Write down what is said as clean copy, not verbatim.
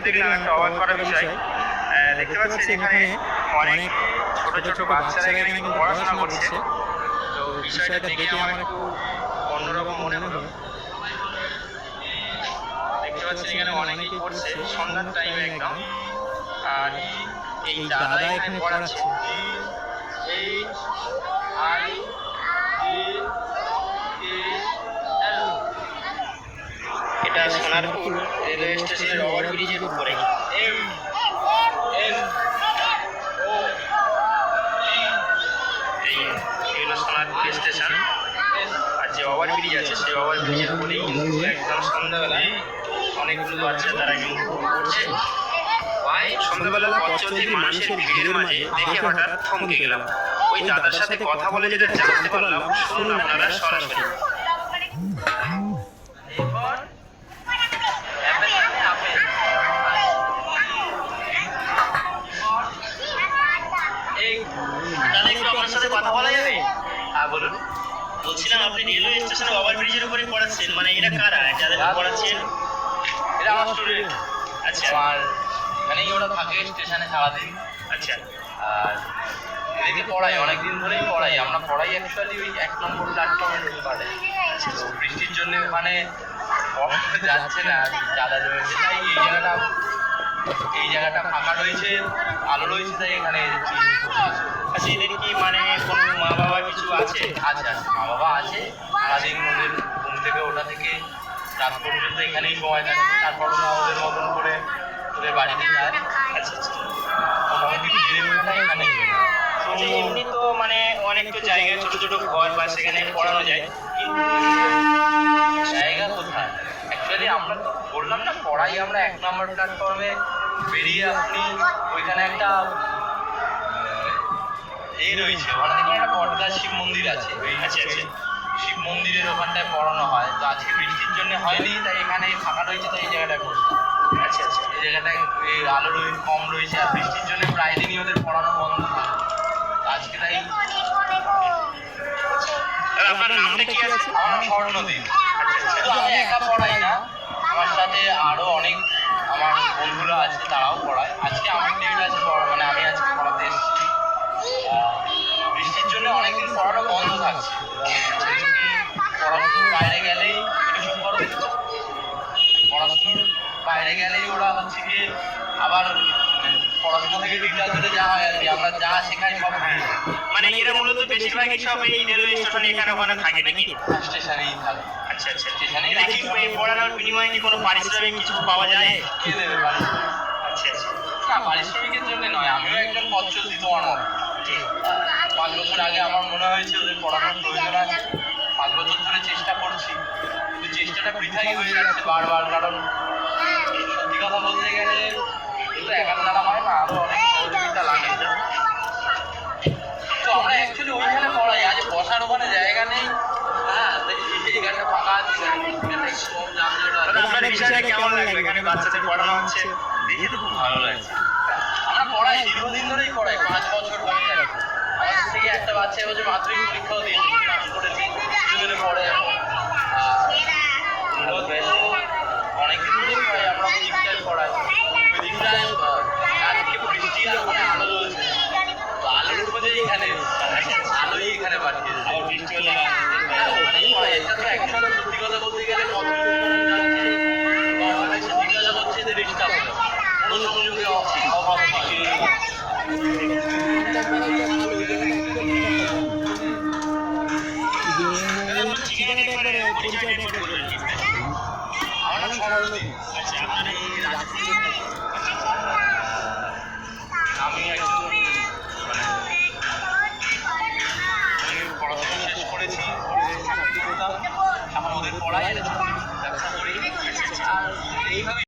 দেখলাম একটা অবাক করার বিষয়। দেখতে পাচ্ছেন এখানে অনেক ছোট ছোট বাচ্চারা এখানে কিন্তু পড়াশোনা করছে। তো বিষয়টা দেখে আমার একটু অন্যরকম মনে হলো। দেখতে পাচ্ছেন এখানে অনেকেই পড়ছে, সন্ধ্যার টাইমে একদম। আর এই দাদা এখানে পড়াচ্ছে। এটা সোনারপুর রেলওয়ে স্টেশনের ওভারব্রিজের উপরে। এই হলো সোনারপুর স্টেশন। আর যে ওভারব্রিজ আছে সেই ওভারব্রিজের উপরেই একদম সন্ধ্যাবেলায় অনেকগুলো বাচ্চা তারা কিন্তু পড়ছে। সন্ধ্যাবেলা পথ চলতি মানুষের ভিড়ের মাঝে দেখে হঠাৎ থমকে গেলাম। ওই দাদার সাথে কথা বলে যেটা জানতে পারলাম, শুনুন আপনারা সরাসরি। আপনার সাথে কথা বলা যাবে? হ্যাঁ বলুন। বলছিলাম আপনি রেলওয়ে স্টেশনে ওভারব্রিজের উপরে পড়াচ্ছেন, মানে এরা কারা যাদের পড়াচ্ছেন? এটা আমার স্টুডেন্ট। আচ্ছা। আর এখানেই ওরা থাকে স্টেশনে সারাদিন। আচ্ছা। আর এদিকে পড়াই, অনেকদিন ধরেই পড়াই। আমরা পড়াই অ্যাকচুয়ালি ওই 1 নম্বর প্ল্যাটফর্মে ঢুকতে। তো বৃষ্টির জন্য ওখানে যাচ্ছে না, দাদা রয়েছে তাই এই জায়গাটা ফাঁকা রয়েছে, আলো রয়েছে, তাই এখানে আচ্ছা, এদের কি মানে কোনো মা বাবা কিছু আছে? আছে মা বাবা আছে। সারাদিন ওদের ঘুম থেকে ওঠা থেকে রাত পর্যন্ত এখানেই সময় থাকে। তারপর ওরা ওদের মতন করে ওদের বাড়িতে যায়। আচ্ছা আচ্ছা। মোটামুটি এখানে এমনি তো মানে অনেক তো জায়গায় ছোট ছোট ঘর বা সেখানে পড়ানো যায়, কিন্তু জায়গা কোথায়? অ্যাকচুয়ালি আমরা তো বললাম না, পড়াই আমরা 1 নম্বর প্ল্যাটফর্মে বেরিয়ে আপনি ওইখানে একটা রয়েছে, ওখানে দেখুন একটা বটগাছ শিব মন্দির আছে। আচ্ছা আচ্ছা। শিব মন্দিরের ওখানটায় পড়ানো হয়। তো আজকে বৃষ্টির জন্য হয়নি, তাই এখানে ফাঁকা রয়েছে, তাই এই জায়গাটায় করলাম। আচ্ছা আচ্ছা। এই জায়গাটায় আলো কম রয়েছে, আর বৃষ্টির জন্য প্রায় দিনই ওদের পড়ানো বন্ধ হয়। আজকে তাই। আপনার নামটা কি আছে? আমার স্বর্ণদ্বীপ। শুধু আমি একা পড়াই না, আমার সাথে আরো অনেক আমার বন্ধুরা আছে, তারাও পড়ায়। আজকে আমার ডেট আছে মানে আমি আজকে পড়াতে এসেছি। বৃষ্টির জন্য অনেকদিন পড়ানো বন্ধ থাকছে। পড়াশোনার বাইরে গেলেই বাইরে গেলেই ওরা হচ্ছে কি আবার পড়াশোনা থেকে রিটার্ন করে যাওয়া হয় আর কি। আমরা যা শেখাই সব মানে এরা মূলত বেশিরভাগই সব এই রেলওয়ে স্টেশনে এখানে ওখানে থাকে নাকি? স্টেশনেই থাকে। আচ্ছা আচ্ছা। স্টেশনে এরা কি পড়ানোর বিনিময়ে কি কোনো পারিশ্রমিক কিছু পাওয়া যায়? কে দেবে পারিশ্রমিক? আচ্ছা আচ্ছা। না, পারিশ্রমিকের জন্য নয়, আমিও একজন পথ চলতি তোমার মতো। 5 বছর আগে আমার মনে হয়েছে ওদের পড়ানোর প্রয়োজন আছে। 5 বছর ধরে চেষ্টা করছি, কিন্তু চেষ্টাটা বৃথাই হয়ে যাচ্ছে বারবার। কারণ সত্যি কথা বলতে গেলে কিন্তু একার দ্বারা হয় না, আরো অনেক সহযোগিতা লাগে। তো আমরা অ্যাকচুয়ালি ওইখানে পড়াই। আজ বসার ওখানে জায়গা নেই। হ্যাঁ, এই গানটা ফাঁকা আছে, আপনার বিষয়টা কেমন লাগবে? এখানে বাচ্চাদের পড়ানো হচ্ছে, দেখে তো খুব ভালো লাগছে। আমরা পড়াই, দীর্ঘদিন ধরেই পড়াই, 5 বছর হয়ে গেছে। আমাদের থেকে একটা বাচ্চা এবছর মাধ্যমিক পরীক্ষাও দিয়েছে, পাস করেছে, দুজনে পড়ে এখন। অনেকদিন ধরেই পড়াই, আমরা ওই দিকটায় পড়াই। ওই দিকটায় আজকে বৃষ্টি আর ওখানে আলো জ্বলছে। তো আলোর খোঁজে এখানে আলোই এখানে পাঠিয়েছে। বৃষ্টি হলে এটা তো অ্যাকচুয়ালি সত্যি কথা বলতে গেলে কত জিজ্ঞাসা করছে যে রিস্টাফ কোনো সংযোগে অভাব হয়।